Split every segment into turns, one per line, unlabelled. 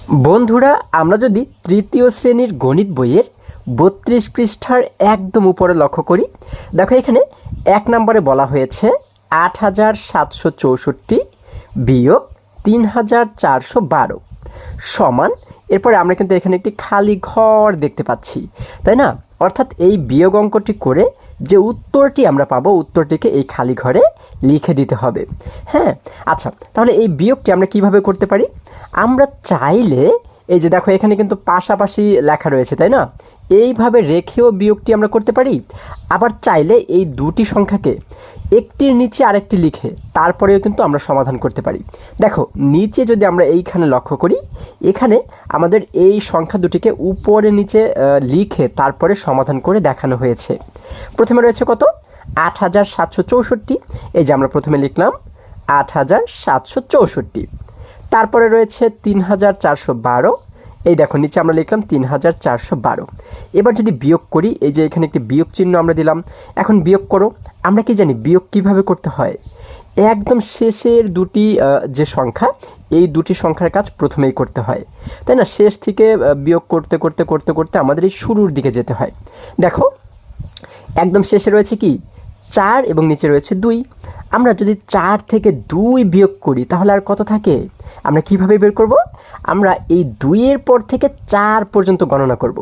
বন্ধুরা, আমরা যদি তৃতীয় শ্রেণীর গণিত বইয়ের ৩২ পৃষ্ঠার একদম উপরে লক্ষ্য করি, দেখো এখানে ১ নম্বরে বলা হয়েছে ৮৭৬৪ বিয়োগ ৩৪১২ সমান, এরপরে আমরা কিন্তু এখানে একটি খালি ঘর দেখতে পাচ্ছি, তাই না? অর্থাৎ এই বিয়োগ অঙ্কটি করে যে উত্তরটি আমরা পাবো, উত্তরটিকে এই খালি ঘরে লিখে দিতে হবে। হ্যাঁ, আচ্ছা, তাহলে এই বিয়োগটি আমরা কিভাবে করতে পারি? আমরা চাইলে এই যে দেখো এখানে কিন্তু পাশাপাশি লেখা রয়েছে, তাই না? এইভাবে রেখেও বিয়োগটি আমরা করতে পারি। আবার চাইলে এই দুটি সংখ্যাকে একটির নিচে আরেকটি লিখে তারপরেও কিন্তু আমরা সমাধান করতে পারি। দেখো নিচে যদি আমরা এইখানে লক্ষ্য করি, এখানে আমাদের এই সংখ্যা দুটিকে উপরে নিচে লিখে তারপরে সমাধান করে দেখানো হয়েছে। প্রথমে রয়েছে কত? ৮৭৬৪। এই যে আমরা প্রথমে লিখলাম ৮৭৬৪। তারপরে রয়েছে ৩৪১২। এই দেখো নিচে আমরা লিখলাম ৩৪১২। এবার যদি বিয়োগ করি, এই যে এখানে একটি বিয়োগ চিহ্ন আমরা দিলাম। এখন বিয়োগ করো। আমরা কি জানি বিয়োগ কিভাবে করতে হয়? একদম শেষের দুটি যে সংখ্যা, এই দুটি সংখ্যার কাজ প্রথমেই করতে হয়, তাই না? শেষ থেকে বিয়োগ করতে করতে করতে করতে আমাদের এই শুরুর দিকে যেতে হয়। দেখো একদম শেষে রয়েছে কি ৪ এবং নিচে রয়েছে ২। আমরা যদি ৪ থেকে ২ বিয়োগ করি তাহলে আর কত থাকে? আমরা কিভাবে বের করব? আমরা এই ২-এর পর থেকে ৪ পর্যন্ত গণনা করব,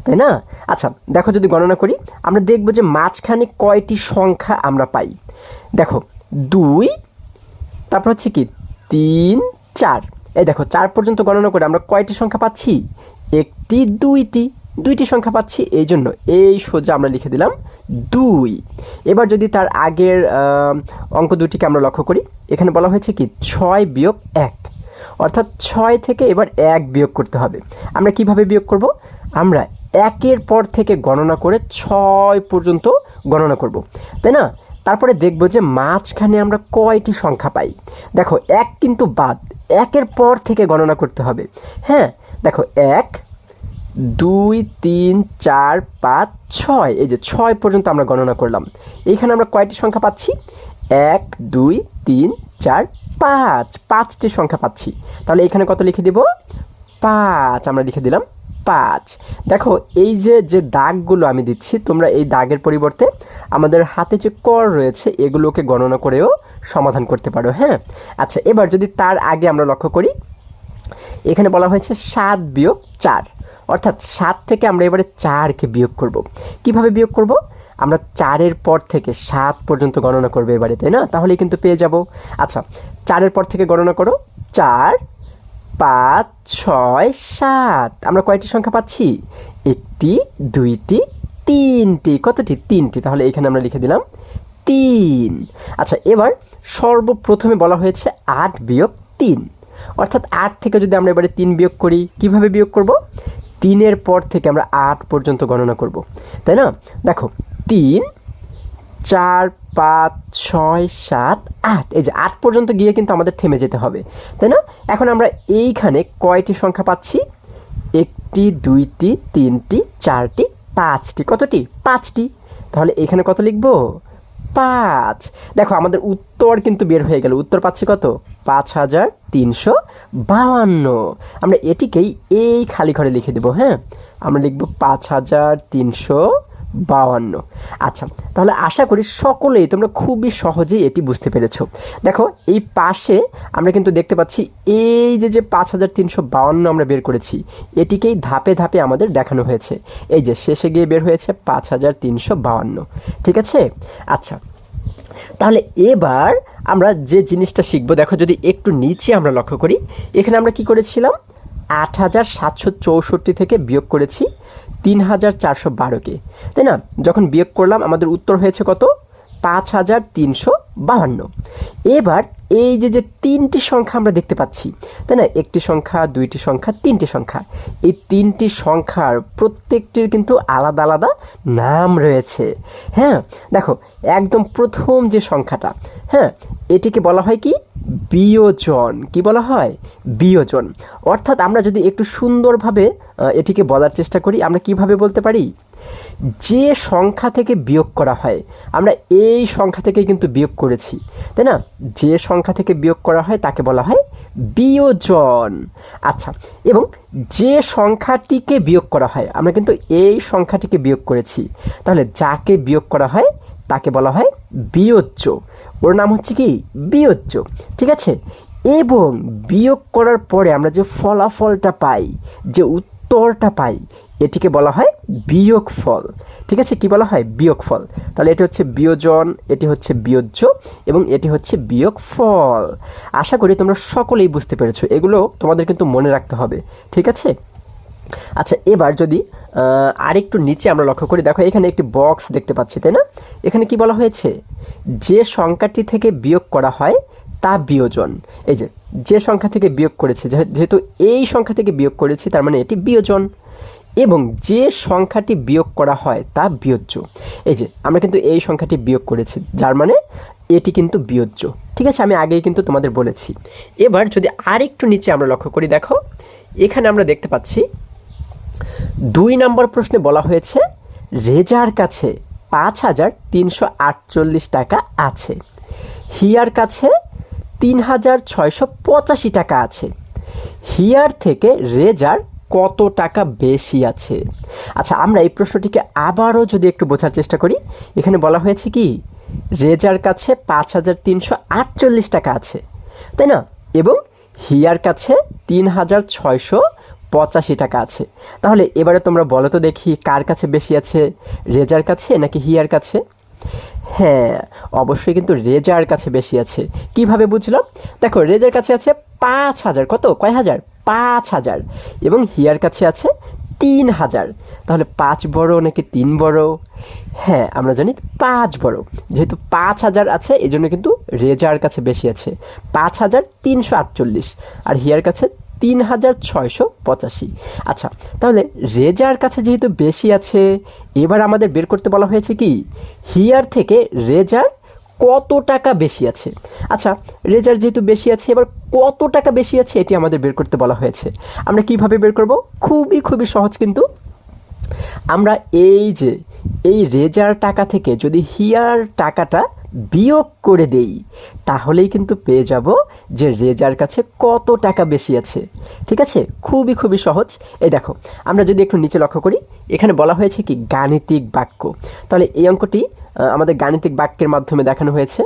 তাই না? আচ্ছা দেখো যদি গণনা করি, আমরা দেখব যে মাঝখানে কয়টি সংখ্যা আমরা পাই। দেখো ২, তারপর হচ্ছে কি ৩, ৪। এই দেখো ৪ পর্যন্ত গণনা করে আমরা কয়টি সংখ্যা পাচ্ছি? একটি, দুইটি সংখ্যা পাচ্ছি। এই জন্য এই সোজা আমরা লিখে দিলাম ২। এবার যদি তার আগের অঙ্ক দুটিকে আমরা লক্ষ্য করি, এখানে বলা হয়েছে কি ৬ বিয়োগ ১, অর্থাৎ ৬ থেকে এবার ১ বিয়োগ করতে হবে। আমরা কিভাবে বিয়োগ করব? আমরা ১-এর পর থেকে গণনা করে ৬ পর্যন্ত গণনা করব, তাই না? তারপরে দেখব যে মাঝখানে আমরা কয়টি সংখ্যা পাই। দেখো ১ কিন্তু বাদ, ১-এর পর থেকে গণনা করতে হবে। হ্যাঁ, দেখো ১, ২, ৩, ৪, ৫, ৬। এই যে ৬ পর্যন্ত আমরা গণনা করলাম। এইখানে আমরা কয়টি সংখ্যা পাচ্ছি? ১, ২, ৩, ৪, ৫। ৫টি সংখ্যা পাচ্ছি। তাহলে এখানে কত লিখে দেব? ৫। আমরা লিখে দিলাম ৫। দেখো এই যে দাগগুলো আমি দিচ্ছি, তোমরা এই দাগের পরিবর্তে আমাদের হাতে যে কর রয়েছে এগুলোকে গণনা করেও সমাধান করতে পারো। হ্যাঁ, আচ্ছা এবার যদি তার আগে আমরা লক্ষ্য করি, এখানে বলা হয়েছে ৭ বিয়োগ ৪, অর্থাৎ ৭ থেকে আমরা এবারে ৪কে বিয়োগ করব। কিভাবে বিয়োগ করব? আমরা ৪-এর পর থেকে ৭ পর্যন্ত গণনা করবো এবারে, তাই না? তাহলেই কিন্তু পেয়ে যাব। আচ্ছা ৪-এর পর থেকে গণনা করো। ৪, ৫, ৬, ৭। আমরা কয়টি সংখ্যা পাচ্ছি? একটি, দুইটি, তিনটি। কতটি? তিনটি। তাহলে এখানে আমরা লিখে দিলাম ৩। আচ্ছা এবার সর্বপ্রথমে বলা হয়েছে ৮ বিয়োগ ৩, অর্থাৎ ৮ থেকে যদি আমরা এবারে ৩ বিয়োগ করি, কিভাবে বিয়োগ করব? ৩-এর পর থেকে আমরা ৮ পর্যন্ত গণনা করব, তাই না? দেখো ৩, ৪, ৫, ৬, ৭, ৮। এই যে ৮ পর্যন্ত গিয়ে কিন্তু আমাদের থেমে যেতে হবে, তাই না? এখন আমরা এইখানে কয়টি সংখ্যা পাচ্ছি? একটি, দুইটি, তিনটি, চারটি, পাঁচটি। কতটি? ৫টি। তাহলে এখানে কত লিখব? ৫। দেখো আমাদের উত্তর কিন্তু বের হয়ে গেল। উত্তর পাচ্ছি কত? ৫৩৫২। আমরা এটিকেই এই খালি ঘরে লিখে দেব। হ্যাঁ, আমরা লিখব ৫৩৫২। আচ্ছা তাহলে আশা করি সকলেই তোমরা খুবই সহজেই এটি বুঝতে পেরেছো। দেখো এই পাশে আমরা কিন্তু দেখতে পাচ্ছি এই যে ৫৩৫২ আমরা বের করেছি, এটিকেই ধাপে ধাপে আমাদের দেখানো হয়েছে। এই যে শেষে গিয়ে বের হয়েছে ৫৩৫২। ঠিক আছে? আচ্ছা তাহলে এবার আমরা যে জিনিসটা শিখবো, দেখো যদি একটু নিচে আমরা লক্ষ্য করি, এখানে আমরা কি করেছিলাম? ৮৭৬৪ থেকে বিয়োগ করেছি ৩৪১২কে, তাই না? যখন বিয়োগ করলাম আমাদের উত্তর হয়েছে কত? ৫৩৫২। এবার এই যে তিনটি সংখ্যা আমরা দেখতে পাচ্ছি, তাই না? একটি সংখ্যা, দুইটি সংখ্যা, তিনটি সংখ্যা। এই তিনটি সংখ্যার প্রত্যেকটির কিন্তু আলাদা আলাদা নাম রয়েছে। হ্যাঁ, দেখো একদম প্রথম যে সংখ্যাটা, হ্যাঁ, এটিকে বলা হয় কি? বিয়োজন। কি বলা হয়? বিয়োজন। অর্থাৎ আমরা যদি একটু সুন্দরভাবে এটিকে বলার চেষ্টা করি, আমরা কিভাবে বলতে পারি? যে সংখ্যা থেকে বিয়োগ করা হয়, আমরা এই সংখ্যা থেকে কিন্তু বিয়োগ করেছি, তাই না? যে সংখ্যা থেকে বিয়োগ করা হয় তাকে বলা হয় বিয়োজন। আচ্ছা, এবং যে সংখ্যাটিকে বিয়োগ করা হয়, আমরা কিন্তু এই সংখ্যাটিকে বিয়োগ করেছি, তাহলে যাকে বিয়োগ করা হয় তাকে বলা হয় বিয়োজ্য। ওর নাম হচ্ছে কি বিয়োজ্য, ঠিক আছে। এবং বিয়োগ করার পরে আমরা যে ফলাফলটা পাই, যে উত্তরটা পাই, এটিকে বলা হয় বিয়োগফল, ঠিক আছে। কি বলা হয়? বিয়োগফল। তাহলে এটি হচ্ছে বিয়োজন, এটি হচ্ছে বিয়োজ্য এবং এটি হচ্ছে বিয়োগফল। আশা করি তোমরা সকলেই বুঝতে পেরেছো। এগুলো তোমাদের কিন্তু মনে রাখতে হবে, ঠিক আছে। আচ্ছা, এবার যদি আরেকটু নিচে আমরা লক্ষ্য করি, দেখো এখানে একটি বক্স দেখতে পাচ্ছি, তাই না? এখানে কি বলা হয়েছে? যে সংখ্যাটি থেকে বিয়োগ করা হয় তা বিয়োজন। এই যে সংখ্যা থেকে বিয়োগ করেছে, যেহেতু এই সংখ্যা থেকে বিয়োগ করেছি, তার মানে এটি বিয়োজন। এবং যে সংখ্যাটি বিয়োগ করা হয় তা বিয়োজ্য। এই যে আমরা কিন্তু এই সংখ্যাটি বিয়োগ করেছি, যার মানে এটি কিন্তু বিয়োজ্য, ঠিক আছে। আমি আগেই কিন্তু তোমাদের বলেছি। এবার যদি আরেকটু নিচে আমরা লক্ষ্য করি, দেখো এখানে আমরা দেখতে পাচ্ছি 2 নম্বর প্রশ্নে বলা হয়েছে রেজার কাছে 5,348 টাকা আছে, হিয়ার কাছে 3,685 টাকা আছে। হিয়ার থেকে রেজার কত টাকা বেশি আছে? আচ্ছা, আমরা এই প্রশ্নটিকে আবারও যদি একটু বোঝার চেষ্টা করি, এখানে বলা হয়েছে কি রেজার কাছে 5,348 টাকা আছে, তাই না? এবং হিয়ার কাছে 3,685 টাকা আছে। তাহলে এবারে তোমরা বলো তো দেখি, কার কাছে বেশি আছে, রেজার কাছে নাকি হিয়ার কাছে? হ্যাঁ, অবশ্যই কিন্তু রেজার কাছে বেশি আছে। কিভাবে বুঝলাম? দেখো রেজার কাছে আছে 5,000, কত, কয় হাজার? 5,000। এবং হিয়ার কাছে আছে 3,000। তাহলে 5 বড় নাকি 3 বড়? হ্যাঁ, আমরা জানি 5 বড়। যেহেতু 5,000 আছে, এই জন্য কিন্তু রেজার কাছে বেশি আছে 5,348, আর হিয়ার কাছে 3,685। আচ্ছা, তাহলে রেজার কাছে যেহেতু বেশি আছে, এবার আমাদের বের করতে বলা হয়েছে কি হিয়ার থেকে রেজার কত টাকা বেশি আছে। আচ্ছা, রেজার যেহেতু বেশি আছে, এবার কত টাকা বেশি আছে এটি আমাদের বের করতে বলা হয়েছে। আমরা কিভাবে বের করব? খুবই সহজ কিন্তু। আমরা এই রেজার টাকা থেকে যদি হিয়ার টাকাটা বিয়োগ করে দেই, তাহলেই কিন্তু পেয়ে যাব যে রেজার কাছে কত টাকা বেশি আছে, ঠিক আছে। খুবই সহজ। এই দেখো, আমরা যদি একটু নিচে লক্ষ্য করি, এখানে বলা হয়েছে কি গাণিতিক বাক্য। তাহলে এই অঙ্কটি আমাদের গাণিতিক বাক্যের মাধ্যমে দেখানো হয়েছে।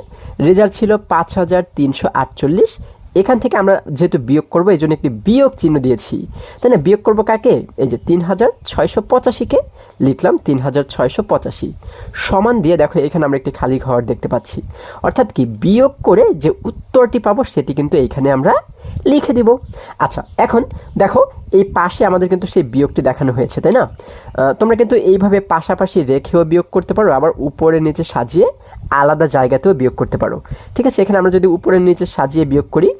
রেজার ছিল 5,348, এখান থেকে আমরা যেহেতু বিয়োগ করবো, এই জন্য একটি বিয়োগ চিহ্ন দিয়েছি, তাই না? বিয়োগ করবো কাকে? এই যে 3,685কে লিখলাম 3,685 সমান দিয়ে, দেখো এখানে আমরা একটি খালি ঘর দেখতে পাচ্ছি। অর্থাৎ কি বিয়োগ করে যে উত্তরটি পাবো সেটি কিন্তু এইখানে আমরা লিখে দিব। আচ্ছা, এখন দেখো এই পাশে আমাদের কিন্তু সেই বিয়োগটি দেখানো হয়েছে, তাই না? তোমরা কিন্তু এইভাবে পাশাপাশি রেখেও বিয়োগ করতে পারো, আবার উপরে নিচে সাজিয়ে আলাদা জায়গাতেও বিয়োগ করতে পারো, ঠিক আছে। এখানে আমরা যদি উপরে নিচে সাজিয়ে বিয়োগ করি,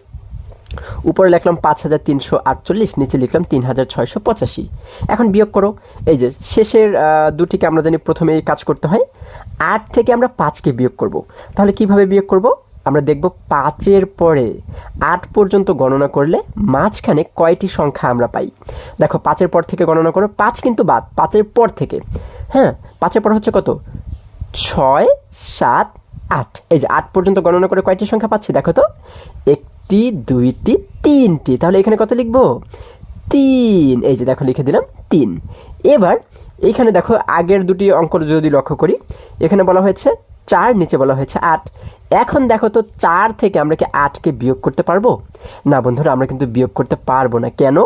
উপরে লিখলাম 5,348, নিচে লিখলাম 3,685। এখন বিয়োগ করো। এই যে শেষের দুটিকে আমরা জানি প্রথমেই কাজ করতে হয়। 8 থেকে আমরা 5কে বিয়োগ করব। তাহলে কিভাবে বিয়োগ করব? আমরা দেখব 5-এর পরে 8 পর্যন্ত গণনা করলে মাঝখানে কয়টি সংখ্যা আমরা পাই। দেখো 5-এর পর থেকে গণনা করো, 5 কিন্তু বাদ, 5-এর পর থেকে, হ্যাঁ 5-এর পর হচ্ছে কত? 6, 7, 8। এই যে 8 পর্যন্ত গণনা করে কয়টি সংখ্যা পাচ্ছি দেখো তো, 1টি, 2টি, 3টি। তাহলে এখানে কত লিখব? 3। এই যে দেখো লিখে দিলাম 3। এবার এইখানে দেখো আগের দুটি অঙ্ক যদি লক্ষ্য করি, এখানে বলা হয়েছে 4, নিচে বলা হয়েছে 8। এখন দেখো তো 4 থেকে আমরা কি 8কে বিয়োগ করতে পারবো? না বন্ধুরা, আমরা কিন্তু বিয়োগ করতে পারবো না। কেন?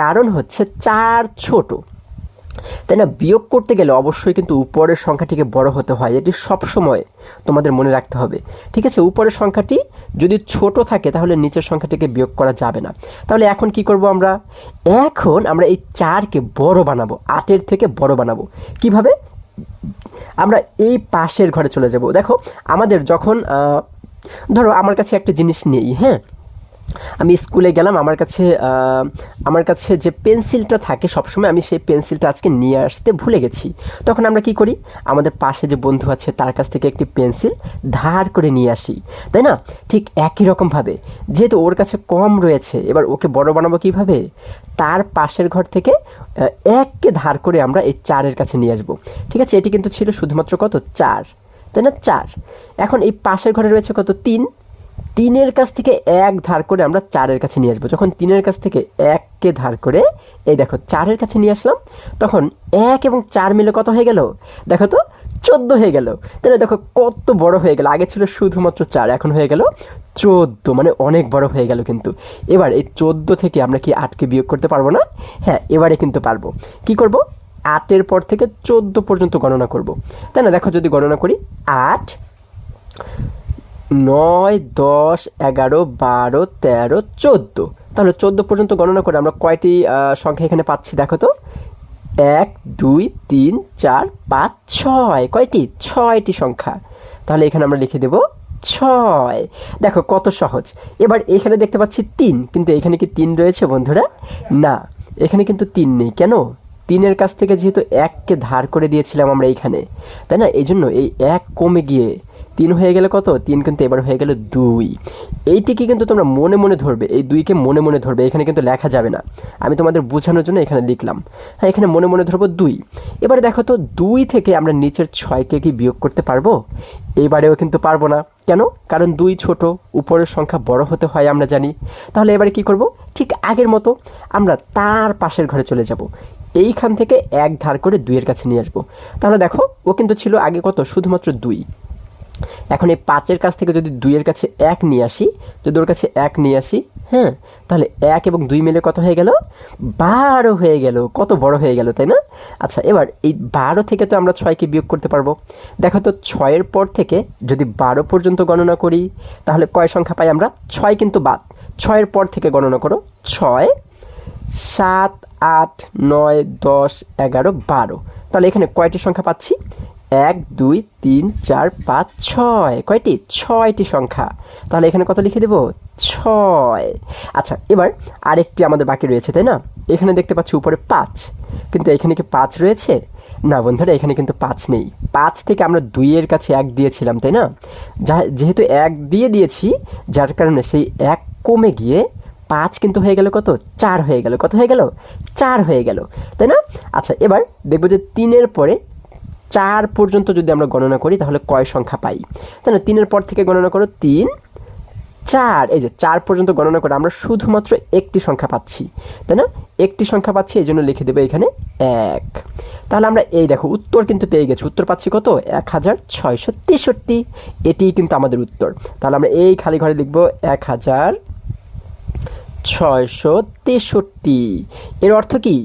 কারণ হচ্ছে 4 ছোট, তাই না? বিয়োগ করতে গেলে অবশ্যই কিন্তু উপরের সংখ্যাটিকে বড় হতে হয়, এটি সবসময় তোমাদের মনে রাখতে হবে, ঠিক আছে। উপরের সংখ্যাটি যদি ছোট থাকে তাহলে নিচের সংখ্যাটিকে বিয়োগ করা যাবে না। তাহলে এখন কি করব আমরা? এখন আমরা এই 4কে বড় বানাবো, 8-এর থেকে বড় বানাবো। কিভাবে? আমরা এই পাশের ঘরে চলে যাব। দেখো আমাদের যখন ধরো আমার কাছে একটা জিনিস নেই, হ্যাঁ, আমি স্কুলে গেলাম, আমার কাছে যে পেন্সিলটা থাকে সবসময়, আমি সেই পেন্সিলটা আজকে নিয়ে আসতে ভুলে গেছি। তখন আমরা কি করি? আমাদের পাশে যে বন্ধু আছে তার কাছ থেকে একটি পেন্সিল ধার করে নিয়ে আসি, তাই না? ঠিক একই রকমভাবে যেহেতু ওর কাছে কম রয়েছে, এবার ওকে বড় বানাবো কীভাবে? তার পাশের ঘর থেকে 1কে ধার করে আমরা এই 4-এর কাছে নিয়ে আসবো, ঠিক আছে। এটি কিন্তু ছিল শুধুমাত্র কত? 4, তাই না? 4। এখন এই পাশের ঘরে রয়েছে কত? 3। তিনের কাছ থেকে এক ধার করে আমরা চারের কাছে নিয়ে আসবো। যখন তিনের কাছ থেকে এককে ধার করে এই দেখো চারের কাছে নিয়ে আসলাম, তখন এক এবং চার মিলে কত হয়ে গেল দেখো তো, 14 হয়ে গেল। তাহলে দেখো কত বড় হয়ে গেল, আগে ছিল শুধুমাত্র 4, এখন হয়ে গেল 14, মানে অনেক বড় হয়ে গেল কিন্তু। এবার এই 14 থেকে আমরা কি 8কে বিয়োগ করতে পারবো না? হ্যাঁ, এবারে কিন্তু পারবো। কি করব? 8-এর পর থেকে 14 পর্যন্ত গণনা করব, তাই না? দেখো যদি গণনা করি 8, 9, 10, 11, 12, 13, 14, তাহলে 14 পর্যন্ত গণনা করে আমরা কয়টি সংখ্যা এখানে পাচ্ছি দেখো তো? 1, 2, 3, 4, 5, 6, কয়টি? 6টি সংখ্যা। তাহলে এখানে আমরা লিখে দেব 6। দেখো কত সহজ। এবার এখানে দেখতে পাচ্ছি 3, কিন্তু এখানে কি 3 রয়েছে বন্ধুরা? না, এখানে কিন্তু 3 নেই। কেন? 3-এর কাছ থেকে যেহেতু 1কে ধার করে দিয়েছিলাম আমরা এইখানে, তাই না? এই জন্য এই 1 কমে গিয়ে 3 হয়ে গেলে কত? 3 কিন্তু এবার হয়ে গেল 2। এইটিকে কিন্তু তোমরা মনে মনে ধরবে, এই 2কে মনে মনে ধরবে, এখানে কিন্তু লেখা যাবে না। আমি তোমাদের বোঝানোর জন্য এখানে লিখলাম। হ্যাঁ, এখানে মনে মনে ধরবো 2। এবারে দেখো তো 2 থেকে আমরা নিচের 6কে কি বিয়োগ করতে পারবো? এবারেও কিন্তু পারবো না। কেন? কারণ 2 ছোট, উপরের সংখ্যা বড় হতে হয় আমরা জানি। তাহলে এবারে কি করব? ঠিক আগের মতো আমরা তার পাশের ঘরে চলে যাব, এইখান থেকে এক ধার করে 2-এর কাছে নিয়ে আসবো। তাহলে দেখো ও কিন্তু ছিল আগে কত? শুধুমাত্র 2। এখন এই 5-এর কাছ থেকে যদি 2-এর কাছে 1 নিয়ে আসি, যদি ওর কাছে 1 নিয়ে আসি, হ্যাঁ, তাহলে 1 এবং 2 মিলে কত হয়ে গেল? 12 হয়ে গেল। কত বড় হয়ে গেল, তাই না? আচ্ছা, এবার এই 12 থেকে তো আমরা 6কে বিয়োগ করতে পারবো। দেখো তো 6-এর পর থেকে যদি 12 পর্যন্ত গণনা করি, তাহলে কয় সংখ্যা পাই আমরা? 6 কিন্তু বাদ। 6-এর পর থেকে গণনা করো। 6, 7, 8, 9, 10, 11, 12। তাহলে এখানে কয়টি সংখ্যা পাচ্ছি? 1, 2, 3, 4, 5, 6। কয়টি? 6টি সংখ্যা। তাহলে এখানে কত লিখে দেব? 6। আচ্ছা, এবার আরেকটি আমাদের বাকি রয়েছে, তাই না? এখানে দেখতে পাচ্ছি উপরে 5, কিন্তু এখানে কি 5 রয়েছে? না বন্ধুরা, এখানে কিন্তু 5 নেই। 5 থেকে আমরা 2-এর কাছে 1 দিয়েছিলাম, তাই না? যেহেতু 1 দিয়েছি, যার কারণে সেই 1 কমে গিয়ে 5 কিন্তু হয়ে গেল কত? 4 হয়ে গেল। কত হয়ে গেল? 4 হয়ে গেল, তাই না? আচ্ছা, এবার দেখব যে 3-এর পরে 4 পর্যন্ত যদি আমরা গণনা করি, তাহলে কয় সংখ্যা পাই, তাই না? 3-এর পর থেকে গণনা করো। 3, 4, এই যে 4 পর্যন্ত গণনা করে আমরা শুধুমাত্র একটি সংখ্যা পাচ্ছি, তাই না? একটি সংখ্যা পাচ্ছি, এই জন্য লিখে দেবো এখানে 1। তাহলে আমরা এই দেখো উত্তর কিন্তু পেয়ে গেছি। উত্তর পাচ্ছি কত? 1663। এটিই কিন্তু আমাদের উত্তর। তাহলে আমরা এই খালি ঘরে লিখবো 1663। এর অর্থ কি?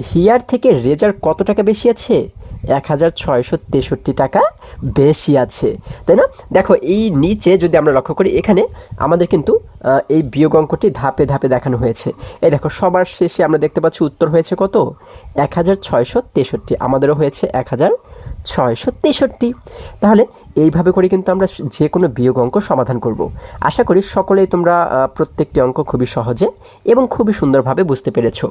হিয়ার থেকে রেজার কত টাকা বেশি আছে? 1663 টাকা বেশি আছে, তাই না? দেখো এই নিচে যদি আমরা লক্ষ্য করি, এখানে আমাদের কিন্তু এই বিয়োগ অঙ্কটি ধাপে ধাপে দেখানো হয়েছে। এই দেখো সবার শেষে আমরা দেখতে পাচ্ছি উত্তর হয়েছে কত? 1663। আমাদেরও হয়েছে 1663। তাহলে এইভাবে করে কিন্তু আমরা যে কোনো বিয়োগ অঙ্ক সমাধান করব। আশা করি সকলেই তোমরা প্রত্যেকটি অঙ্ক খুবই সহজে এবং খুবই সুন্দরভাবে বুঝতে পেরেছো।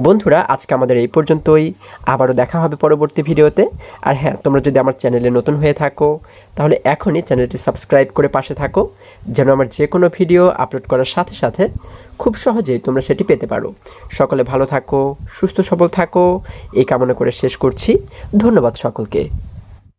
বন্ধুরা, আজকে আমাদের এই পর্যন্তই। আবারও দেখা হবে পরবর্তী ভিডিওতে। আর হ্যাঁ, তোমরা যদি আমার চ্যানেলে নতুন হয়ে থাকো, তাহলে এখনই চ্যানেলটি সাবস্ক্রাইব করে পাশে থাকো, যেন আমার যে কোনো ভিডিও আপলোড করার সাথে সাথে খুব সহজেই তোমরা সেটি পেতে পারো। সকলে ভালো থাকো, সুস্থ সবল থাকো, এই কামনা করে শেষ করছি। ধন্যবাদ সকলকে।